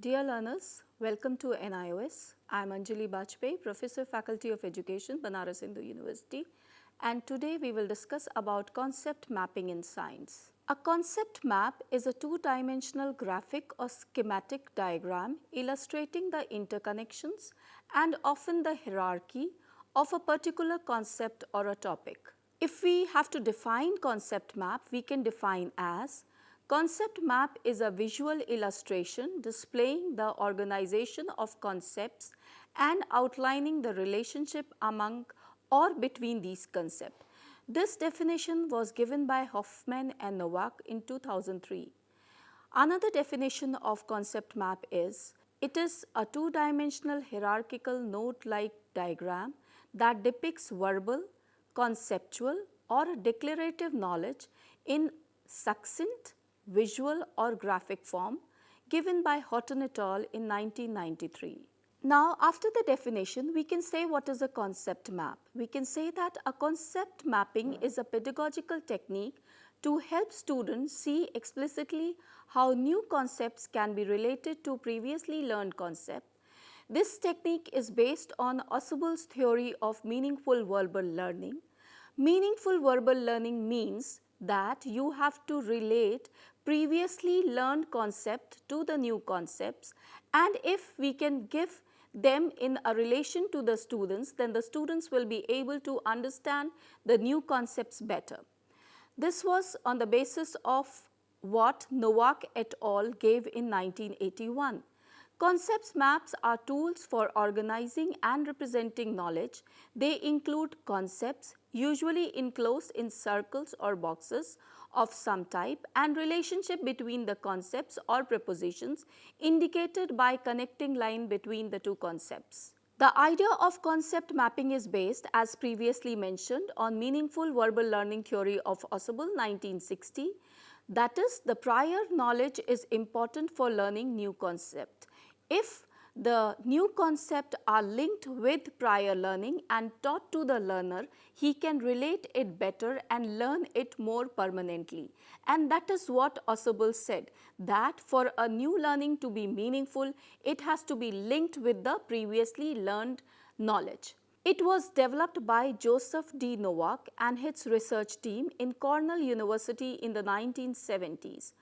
Dear learners, welcome to NIOS. I am Anjali Bajpayee, Professor Faculty of Education, Banaras Hindu University, and today we will discuss about concept mapping in science. A concept map is a two-dimensional graphic or schematic diagram illustrating the interconnections and often the hierarchy of a particular concept or a topic. If we have to define concept map, we can define as concept map is a visual illustration displaying the organization of concepts and outlining the relationship among or between these concepts. This definition was given by Hoffman and Nowak in 2003. Another definition of concept map is it is a two-dimensional hierarchical node-like diagram that depicts verbal, conceptual or declarative knowledge in succinct, visual or graphic form given by Houghton et al. In 1993. Now, after the definition, we can say what is a concept map. We can say that a concept mapping is a pedagogical technique to help students see explicitly how new concepts can be related to previously learned concepts. This technique is based on Ausubel's theory of meaningful verbal learning. Meaningful verbal learning means that you have to relate previously learned concept to the new concepts, and if we can give them in a relation to the students, then the students will be able to understand the new concepts better. This was on the basis of what Nowak et al. Gave in 1981. Concepts maps are tools for organizing and representing knowledge. They include concepts, usually enclosed in circles or boxes of some type, and relationship between the concepts or prepositions indicated by connecting line between the two concepts. The idea of concept mapping is based, as previously mentioned, on meaningful verbal learning theory of Ausubel 1960. That is, the prior knowledge is important for learning new concept. If the new concept are linked with prior learning and taught to the learner, he can relate it better and learn it more permanently. And that is what Ausubel said, that for a new learning to be meaningful, it has to be linked with the previously learned knowledge. It was developed by Joseph D. Nowak and his research team in Cornell University in the 1970s.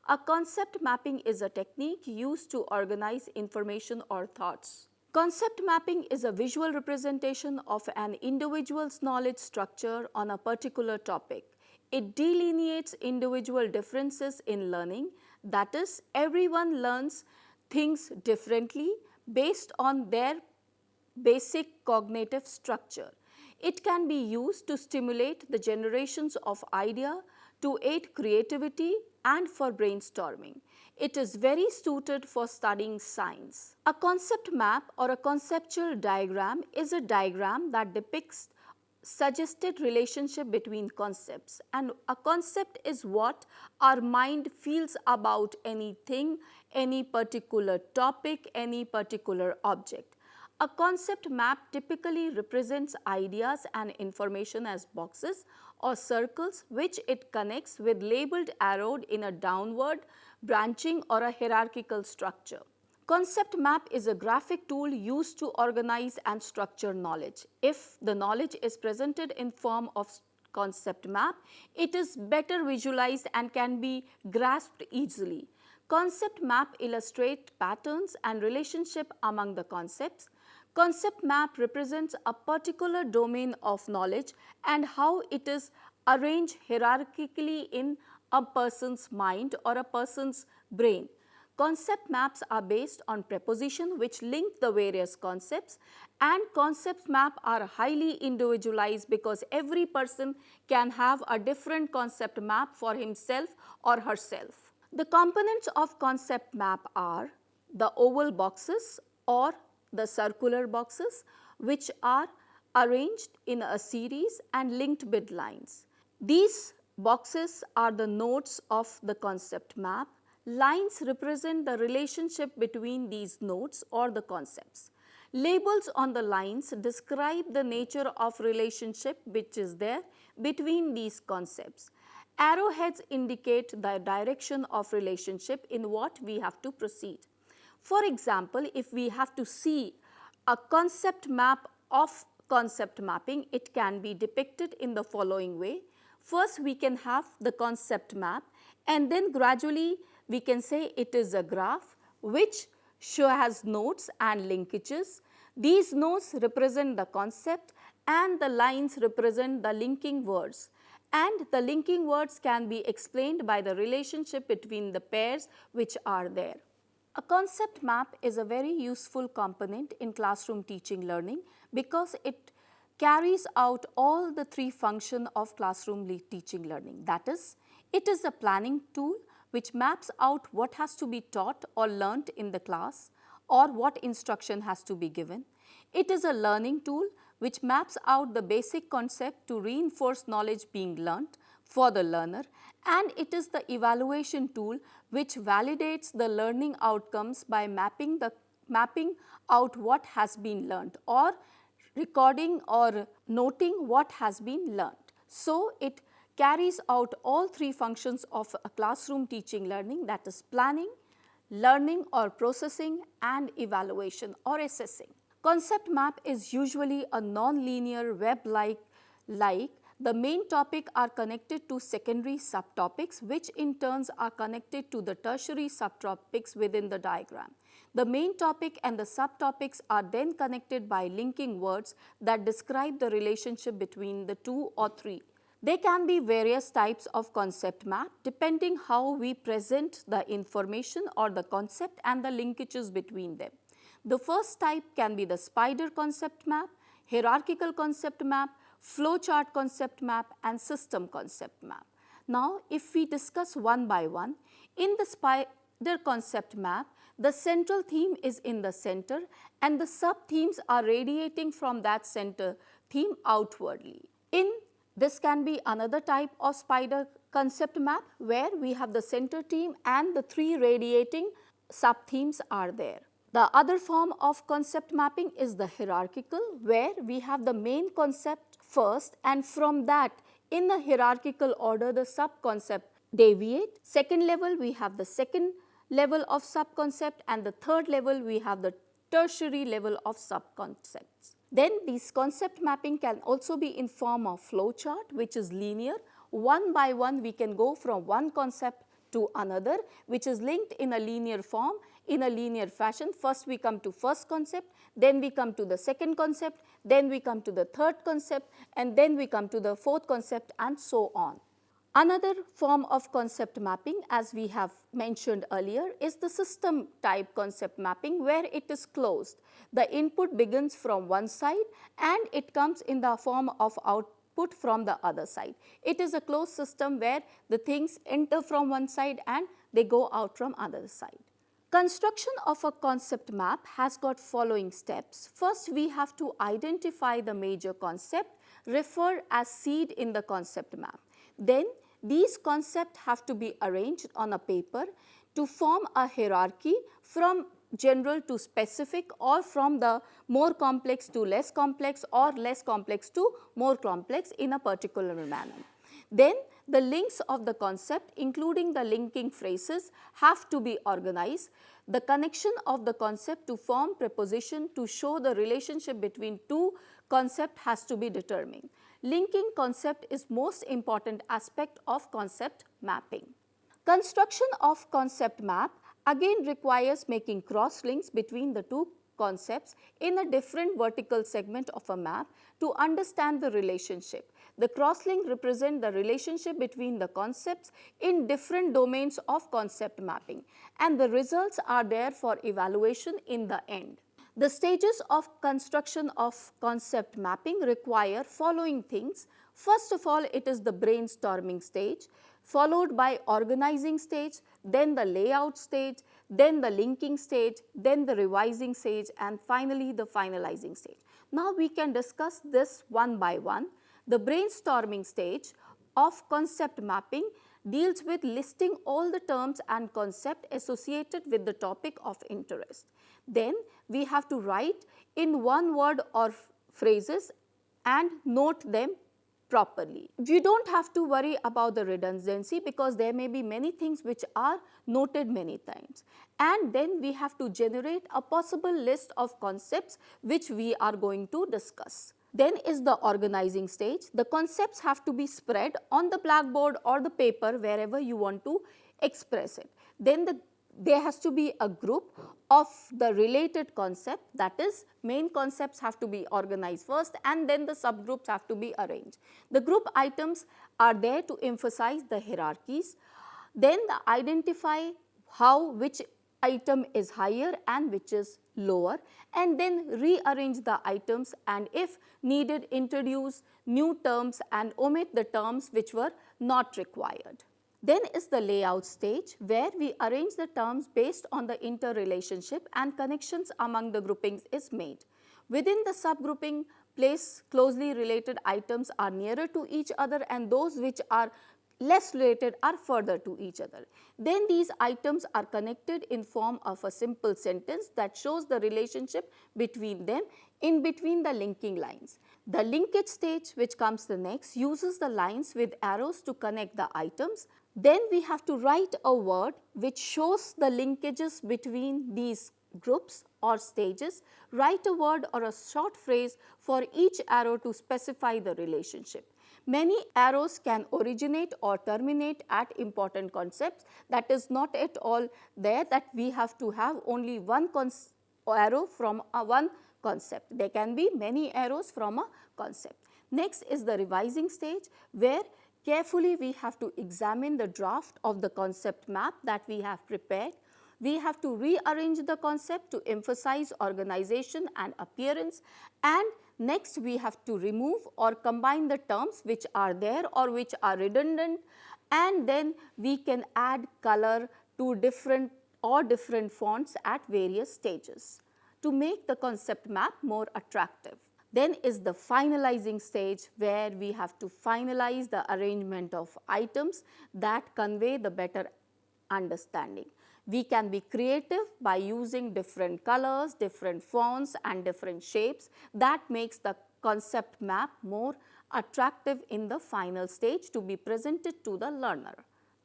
A concept mapping is a technique used to organize information or thoughts. Concept mapping is a visual representation of an individual's knowledge structure on a particular topic. It delineates individual differences in learning, that is, everyone learns things differently based on their basic cognitive structure. It can be used to stimulate the generations of ideas, to aid creativity and for brainstorming. It is very suited for studying science. A concept map or a conceptual diagram is a diagram that depicts suggested relationship between concepts, and a concept is what our mind feels about anything, any particular topic, any particular object. A concept map typically represents ideas and information as boxes or circles which it connects with labeled arrowed in a downward, branching or a hierarchical structure. Concept map is a graphic tool used to organize and structure knowledge. If the knowledge is presented in form of concept map, it is better visualized and can be grasped easily. Concept map illustrate patterns and relationship among the concepts. Concept map represents a particular domain of knowledge and how it is arranged hierarchically in a person's mind or a person's brain. Concept maps are based on preposition which link the various concepts, and concept map are highly individualized because every person can have a different concept map for himself or herself. The components of concept map are the oval boxes or the circular boxes which are arranged in a series and linked with lines. These boxes are the nodes of the concept map. Lines represent the relationship between these nodes or the concepts. Labels on the lines describe the nature of relationship which is there between these concepts. Arrowheads indicate the direction of relationship in what we have to proceed. For example, if we have to see a concept map of concept mapping, it can be depicted in the following way. First, we can have the concept map, and then gradually we can say it is a graph which has nodes and linkages. These nodes represent the concept and the lines represent the linking words, and the linking words can be explained by the relationship between the pairs which are there. A concept map is a very useful component in classroom teaching learning because it carries out all the three functions of classroom teaching learning. That is, it is a planning tool which maps out what has to be taught or learnt in the class or what instruction has to be given. It is a learning tool which maps out the basic concept to reinforce knowledge being learnt for the learner, and it is the evaluation tool which validates the learning outcomes by mapping out what has been learnt or recording or noting what has been learnt. So, it carries out all three functions of a classroom teaching learning, that is planning, learning or processing, and evaluation or assessing. Concept map is usually a non-linear web-like. The main topic are connected to secondary subtopics which in turns are connected to the tertiary subtopics within the diagram. The main topic and the subtopics are then connected by linking words that describe the relationship between the two or three. There can be various types of concept map depending how we present the information or the concept and the linkages between them. The first type can be the spider concept map, hierarchical concept map, flowchart concept map, and system concept map. Now, if we discuss one by one, in the spider concept map, the central theme is in the center and the sub-themes are radiating from that center theme outwardly. This can be another type of spider concept map where we have the center theme and the three radiating sub-themes are there. The other form of concept mapping is the hierarchical, where we have the main concept first and from that in the hierarchical order the sub-concept deviate. Second level we have the second level of sub-concept, and the third level we have the tertiary level of sub-concepts. Then these concept mapping can also be in form of flowchart, which is linear. One by one we can go from one concept to another, which is linked in a linear form, in a linear fashion. First we come to first concept, then we come to the second concept, then we come to the third concept, and then we come to the fourth concept, and so on. Another form of concept mapping, as we have mentioned earlier, is the system type concept mapping, where it is closed. The input begins from one side and it comes in the form of output from the other side. It is a closed system where the things enter from one side and they go out from other side. Construction of a concept map has got following steps. First, we have to identify the major concept referred as seed in the concept map. Then these concepts have to be arranged on a paper to form a hierarchy from general to specific, or from the more complex to less complex, or less complex to more complex in a particular manner. Then the links of the concept, including the linking phrases, have to be organized. The connection of the concept to form preposition to show the relationship between two concepts has to be determined. Linking concept is most important aspect of concept mapping. Construction of concept map again requires making cross links between the two concepts in a different vertical segment of a map to understand the relationship. The crosslink represent the relationship between the concepts in different domains of concept mapping, and the results are there for evaluation in the end. The stages of construction of concept mapping require following things. First of all, it is the brainstorming stage, followed by organizing stage, then the layout stage, then the linking stage, then the revising stage, and finally the finalizing stage. Now we can discuss this one by one. The brainstorming stage of concept mapping deals with listing all the terms and concepts associated with the topic of interest. Then we have to write in one word or phrases and note them properly. You don't have to worry about the redundancy because there may be many things which are noted many times. And then we have to generate a possible list of concepts which we are going to discuss. Then is the organizing stage. The concepts have to be spread on the blackboard or the paper wherever you want to express it. Then there has to be a group of the related concept, that is main concepts have to be organized first and then the subgroups have to be arranged. The group items are there to emphasize the hierarchies. Then identify which item is higher and which is lower, and then rearrange the items and if needed introduce new terms and omit the terms which were not required. Then is the layout stage where we arrange the terms based on the interrelationship and connections among the groupings is made. Within the subgrouping, place closely related items are nearer to each other and those which are less related are further to each other. Then these items are connected in form of a simple sentence that shows the relationship between them in between the linking lines. The linkage stage, which comes the next, uses the lines with arrows to connect the items. Then we have to write a word which shows the linkages between these groups or stages. Write a word or a short phrase for each arrow to specify the relationship. Many arrows can originate or terminate at important concepts. That is not at all there that we have to have only one arrow from one concept. There can be many arrows from a concept. Next is the revising stage where carefully we have to examine the draft of the concept map that we have prepared. We have to rearrange the concept to emphasize organization and appearance, and next we have to remove or combine the terms which are there or which are redundant, and then we can add color to different fonts at various stages to make the concept map more attractive. Then is the finalizing stage where we have to finalize the arrangement of items that convey the better understanding. We can be creative by using different colors, different fonts and different shapes. That makes the concept map more attractive in the final stage to be presented to the learner.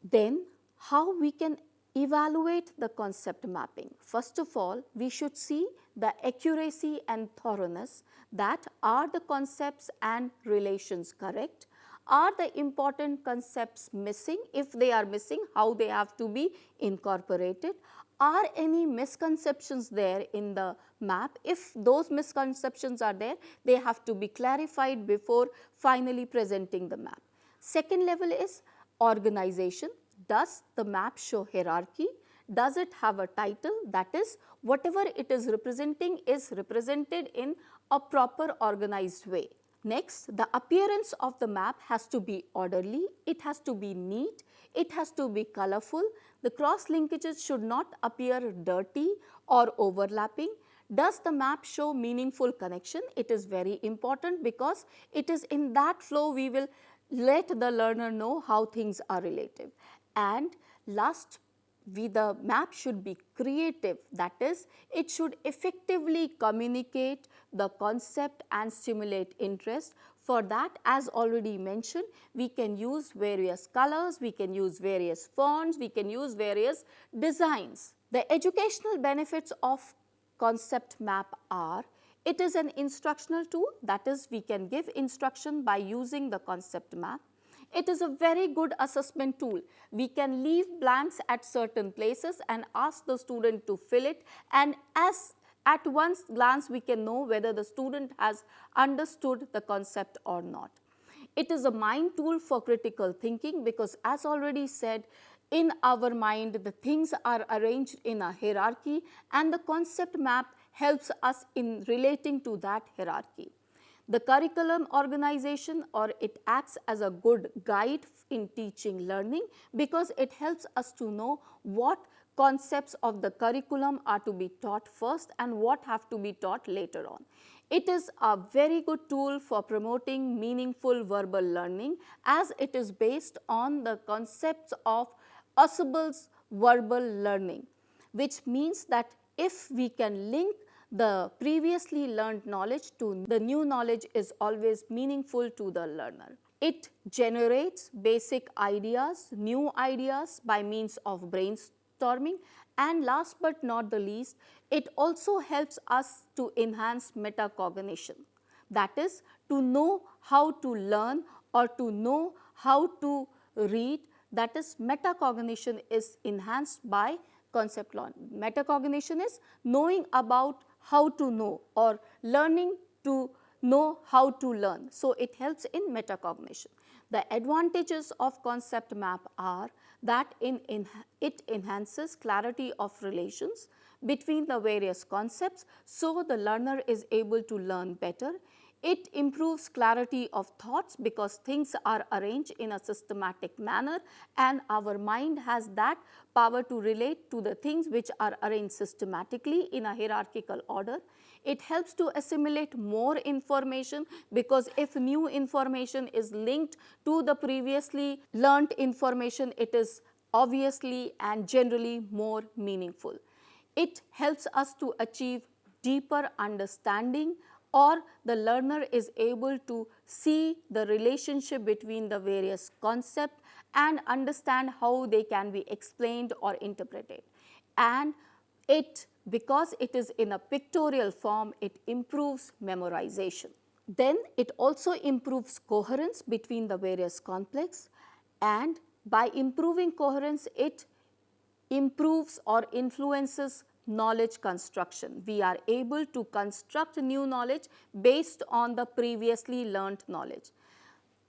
Then how we can evaluate the concept mapping. First of all, we should see the accuracy and thoroughness, that are the concepts and relations correct. Are the important concepts missing? If they are missing, how they have to be incorporated? Are any misconceptions there in the map? If those misconceptions are there, they have to be clarified before finally presenting the map. Second level is organization. Does the map show hierarchy? Does it have a title? That is, whatever it is representing is represented in a proper organized way. Next, the appearance of the map has to be orderly, it has to be neat, it has to be colorful. The cross linkages should not appear dirty or overlapping. Does the map show meaningful connection? It is very important because it is in that flow we will let the learner know how things are relative. And last, the map should be creative, that is, it should effectively communicate the concept and stimulate interest. For that, as already mentioned, we can use various colors, we can use various fonts, we can use various designs. The educational benefits of concept map are: it is an instructional tool, that is, we can give instruction by using the concept map. It is a very good assessment tool. We can leave blanks at certain places and ask the student to fill it, and at one glance we can know whether the student has understood the concept or not. It is a mind tool for critical thinking because, as already said, in our mind the things are arranged in a hierarchy and the concept map helps us in relating to that hierarchy. The curriculum organization, or it acts as a good guide in teaching learning because it helps us to know what concepts of the curriculum are to be taught first and what have to be taught later on. It is a very good tool for promoting meaningful verbal learning as it is based on the concepts of Ausubel's verbal learning, which means that if we can link the previously learned knowledge to the new knowledge is always meaningful to the learner. It generates basic ideas, new ideas by means of brainstorming, and last but not the least, it also helps us to enhance metacognition. That is, to know how to learn or to know how to read. That is, metacognition is enhanced by concept learning. Metacognition is knowing about how to know or learning to know how to learn. So, it helps in metacognition. The advantages of concept map are that it enhances clarity of relations between the various concepts, so the learner is able to learn better. It improves clarity of thoughts because things are arranged in a systematic manner, and our mind has that power to relate to the things which are arranged systematically in a hierarchical order. It helps to assimilate more information because if new information is linked to the previously learnt information, it is obviously and generally more meaningful. It helps us to achieve deeper understanding, or the learner is able to see the relationship between the various concepts and understand how they can be explained or interpreted. And because it is in a pictorial form, it improves memorization. Then it also improves coherence between the various complex, and by improving coherence, it improves or influences knowledge construction. We are able to construct new knowledge based on the previously learnt knowledge.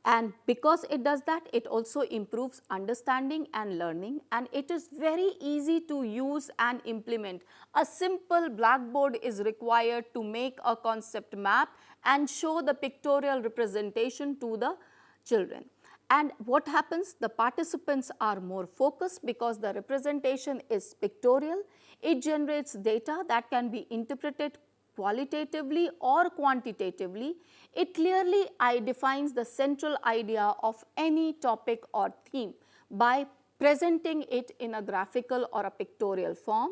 And because it does that, it also improves understanding and learning, and it is very easy to use and implement. A simple blackboard is required to make a concept map and show the pictorial representation to the children. And what happens? The participants are more focused because the representation is pictorial. It generates data that can be interpreted qualitatively or quantitatively. It clearly defines the central idea of any topic or theme by presenting it in a graphical or a pictorial form.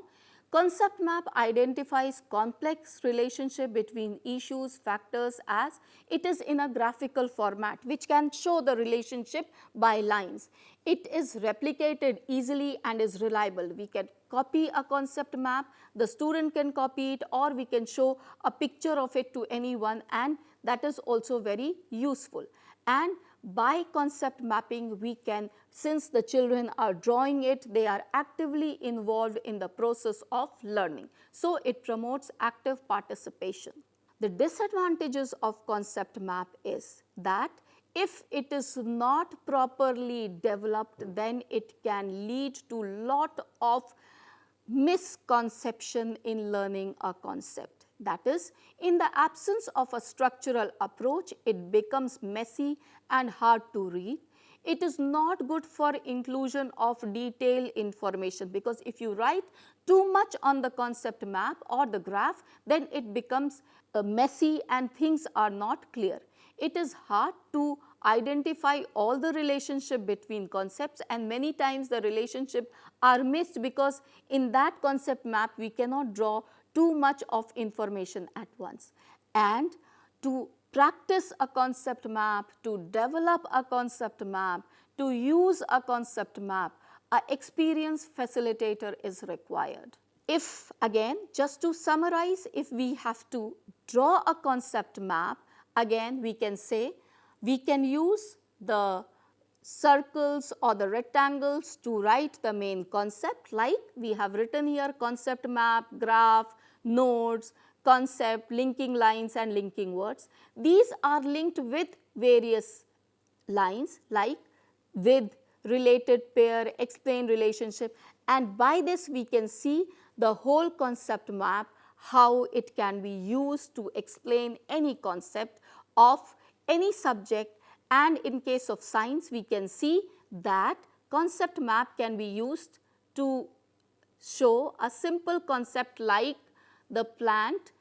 Concept map identifies complex relationship between issues, factors, as it is in a graphical format which can show the relationship by lines. It is replicated easily and is reliable. We can copy a concept map, the student can copy it, or we can show a picture of it to anyone, and that is also very useful. And by concept mapping, we can, since the children are drawing it, they are actively involved in the process of learning. So, it promotes active participation. The disadvantages of concept map is that if it is not properly developed, then it can lead to lot of misconception in learning a concept. That is, in the absence of a structural approach, it becomes messy and hard to read. It is not good for inclusion of detailed information, because if you write too much on the concept map or the graph, then it becomes messy and things are not clear. It is hard to identify all the relationship between concepts, and many times the relationship are missed because in that concept map we cannot draw too much of information at once. And to practice a concept map, to develop a concept map, to use a concept map, an experienced facilitator is required. If again, just to summarize, if we have to draw a concept map, again we can say we can use the circles or the rectangles to write the main concept, like we have written here: concept map, graph, nodes, concept, linking lines and linking words. These are linked with various lines like with, related, pair, explain relationship, and by this we can see the whole concept map, how it can be used to explain any concept of any subject. And in case of science, we can see that concept map can be used to show a simple concept like the plant.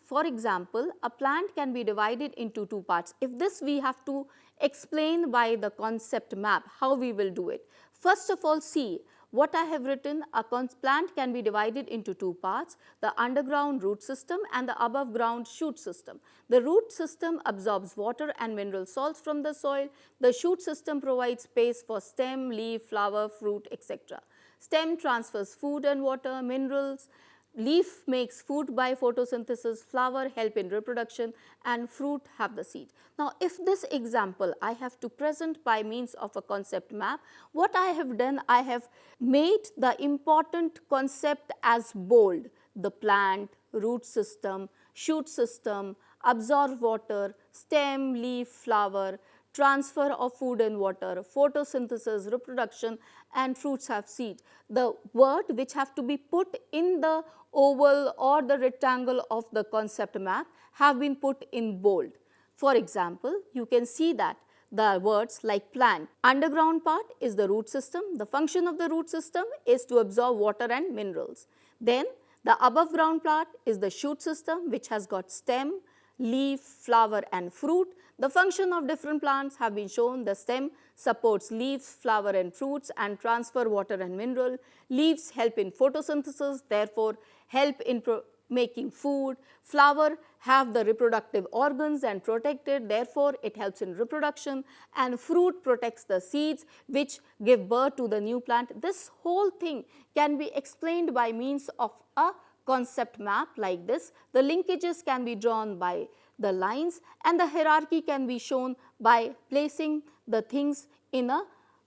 For example, a plant can be divided into two parts. If this we have to explain by the concept map, how we will do it? First of all, see What I have written, a plant can be divided into two parts, the underground root system and the above ground shoot system. The root system absorbs water and mineral salts from the soil. The shoot system provides space for stem, leaf, flower, fruit, etc. Stem transfers food and water, minerals. Leaf makes food by photosynthesis, flower help in reproduction, and fruit have the seed. Now, if this example I have to present by means of a concept map, what I have done, I have made the important concept as bold: the plant, root system, shoot system, absorb water, stem, leaf, flower, transfer of food and water, photosynthesis, reproduction, and fruits have seed. The word which have to be put in the oval or the rectangle of the concept map have been put in bold. For example, you can see that the words like plant, underground part is the root system. The function of the root system is to absorb water and minerals. Then the above ground part is the shoot system, which has got stem, leaf, flower and fruit. The function of different plants have been shown. The stem supports leaves, flower and fruits and transfer water and mineral. Leaves help in photosynthesis, therefore help in making food. Flower have the reproductive organs and protected, therefore it helps in reproduction, and fruit protects the seeds which give birth to the new plant. This whole thing can be explained by means of a concept map like this. The linkages can be drawn by the lines and the hierarchy can be shown by placing the things in a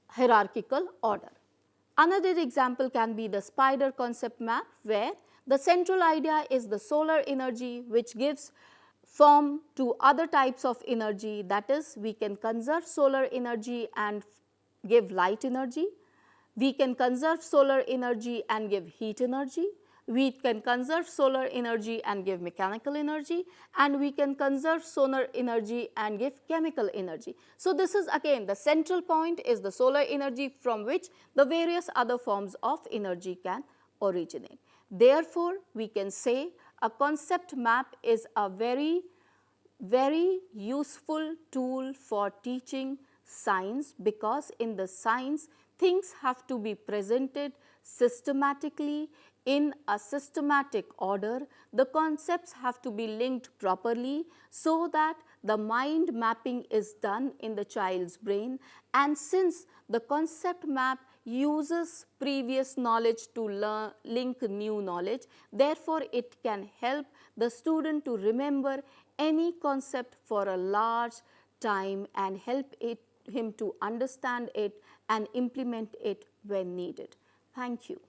hierarchical order. Another example can be the spider concept map, where the central idea is the solar energy which gives form to other types of energy, that is, we can conserve solar energy and give light energy, we can conserve solar energy and give heat energy, we can conserve solar energy and give mechanical energy, and we can conserve solar energy and give chemical energy. So, this is again the central point is the solar energy from which the various other forms of energy can originate. Therefore, we can say a concept map is a very useful tool for teaching science, because in the science things have to be presented systematically in a systematic order. The concepts have to be linked properly so that the mind mapping is done in the child's brain, and since the concept map uses previous knowledge to link new knowledge, therefore it can help the student to remember any concept for a large time and help him to understand it and implement it when needed. Thank you.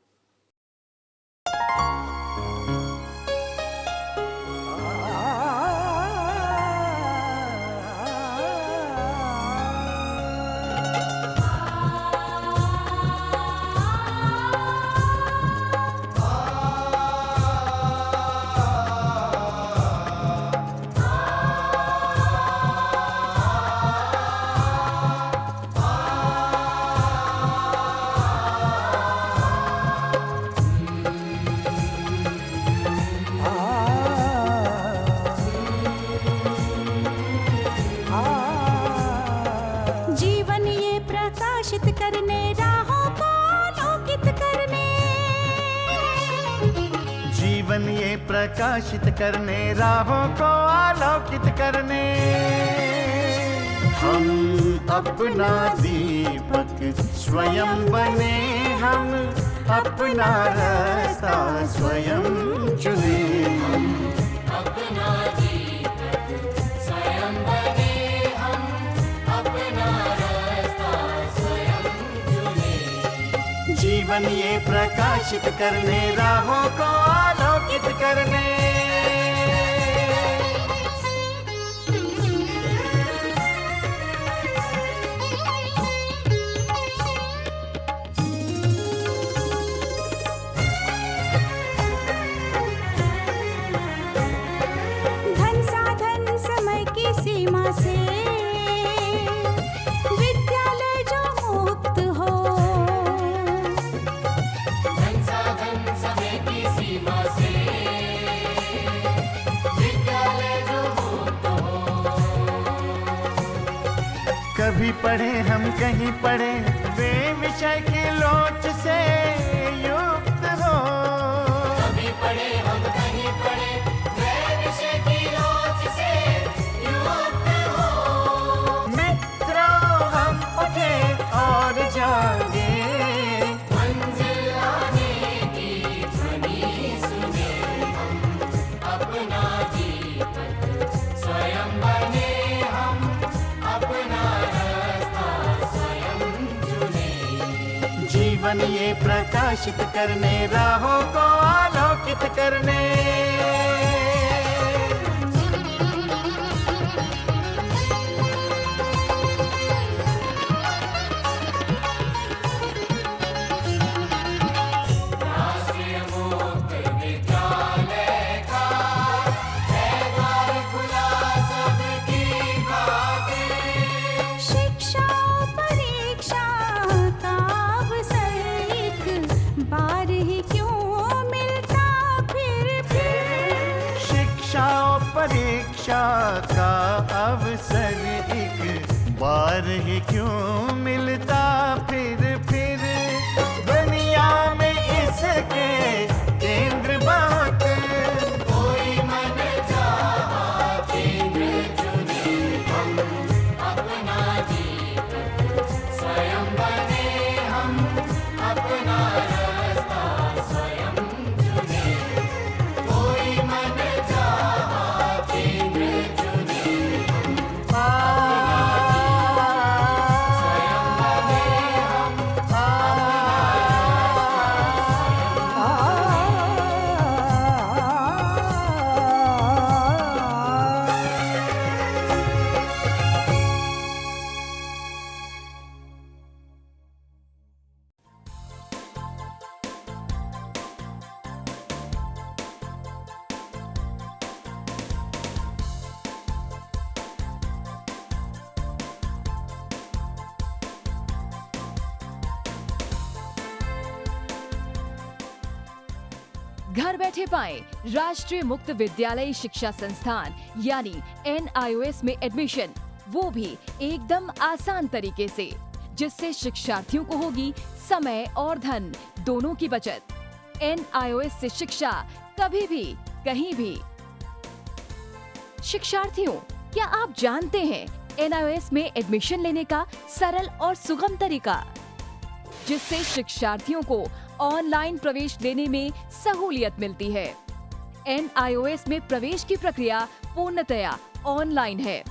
जीवन ये प्रकाशित करने राहों को आलोकित करने, हम अपना दीपक स्वयं बने, हम अपना रास्ता स्वयं चुने। अपना दीपक स्वयं बने, हम अपना रास्ता स्वयं चुने। जीवन ये प्रकाशित करने राहों को आलोकित करने। धन साधन समय की सीमा से विद्यालय जो मुक्त हो, धन साधन समय की सीमा से विद्यालय जो मुक्त हो। कभी पढ़े हम कहीं पढ़े वे विषय के लोच से युक्त हो। कभी पढ़े हम नहीं पढ़े, वह विषय की रोच से युक्त हो। मित्रों हम उठे और जागे, मंजिल आने की ध्वनि सुने हम, अपना दीपक स्वयं बने हम, अपना रास्ता स्वयं चुने। जीवन ये प्रकाशित करने, राहों को आलोकित करने। राष्ट्रीय मुक्त विद्यालय का है द्वार खुला सबकी खातिर। शिक्षा परीक्षा का अवसर एक बार ही क्यों मिलता फिर। शिक्षा और परीक्षा का अवसर एक बार ही क्यों मिलता फिर। दुनिया में इसके केंद्र बहुत, कोई मन चाहा केंद्र चुने हम, अपना दीपक स्वयं बने हम, अपना रास्ता स्वयं चुने। कोई मन चाहा केंद्र चुने हम, स्वयं बने हम, घर बैठे पाएं राष्ट्रीय मुक्त विद्यालय शिक्षा संस्थान यानी NIOS में एडमिशन, वो भी एकदम आसान तरीके से, जिससे शिक्षार्थियों को होगी समय और धन दोनों की बचत। NIOS से शिक्षा कभी भी कहीं भी। शिक्षार्थियों, क्या आप जानते हैं NIOS में एडमिशन लेने का सरल और सुगम तरीका, जिससे शिक्षार्थियों को ऑनलाइन प्रवेश लेने में सहूलियत मिलती है। NIOS में प्रवेश की प्रक्रिया पूर्णतया ऑनलाइन है।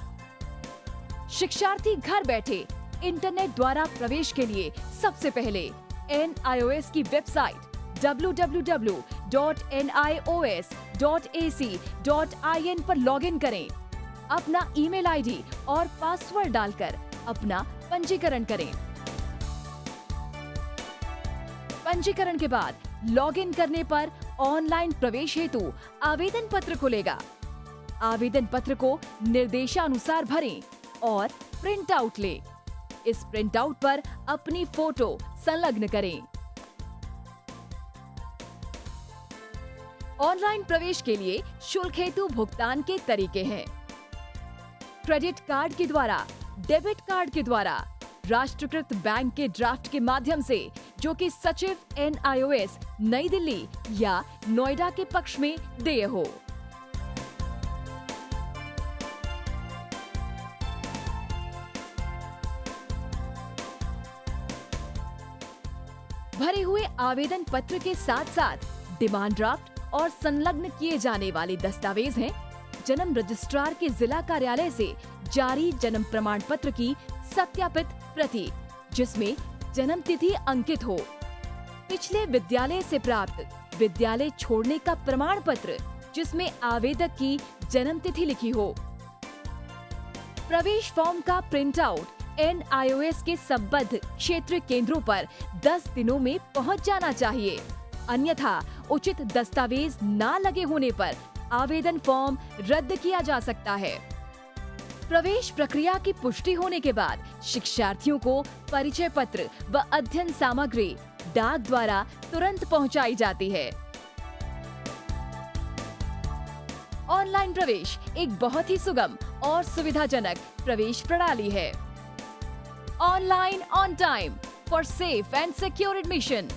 शिक्षार्थी घर बैठे इंटरनेट द्वारा प्रवेश के लिए सबसे पहले NIOS की वेबसाइट www.nios.ac.in पर लॉगिन करें। अपना ईमेल आईडी और पासवर्ड डालकर अपना पंजीकरण करें। पंजीकरण के बाद लॉगिन करने पर ऑनलाइन प्रवेश हेतु आवेदन पत्र खुलेगा। आवेदन पत्र को निर्देशानुसार भरें और प्रिंट आउट लें। इस प्रिंट आउट पर अपनी फोटो संलग्न करें। ऑनलाइन प्रवेश के लिए शुल्क हेतु भुगतान के तरीके हैं: क्रेडिट कार्ड के द्वारा, डेबिट कार्ड के द्वारा, राष्ट्रीयकृत बैंक के ड्राफ्ट के माध्यम से, जो कि सचिव NIOS नई दिल्ली या नोएडा के पक्ष में देय हो। भरे हुए आवेदन पत्र के साथ साथ डिमांड ड्राफ्ट और संलग्न किए जाने वाले दस्तावेज हैं: जन्म रजिस्ट्रार के जिला कार्यालय से जारी जन्म प्रमाण पत्र की सत्यापित प्रति, जिसमें जन्म तिथि अंकित हो, पिछले विद्यालय से प्राप्त विद्यालय छोड़ने का प्रमाण पत्र, जिसमें आवेदक की जन्म तिथि लिखी हो। प्रवेश फॉर्म का प्रिंट आउट NIOS के संबद्ध क्षेत्रीय केंद्रों पर 10 दिनों में पहुंच जाना चाहिए, अन्यथा उचित दस्तावेज न लगे होने पर आवेदन फॉर्म रद्द किया जा सकता है। प्रवेश प्रक्रिया की पुष्टि होने के बाद शिक्षार्थियों को परिचय पत्र व अध्ययन सामग्री डाक द्वारा तुरंत पहुंचाई जाती है। ऑनलाइन प्रवेश एक बहुत ही सुगम और सुविधाजनक प्रवेश प्रणाली है। Online on time for safe and secure admission.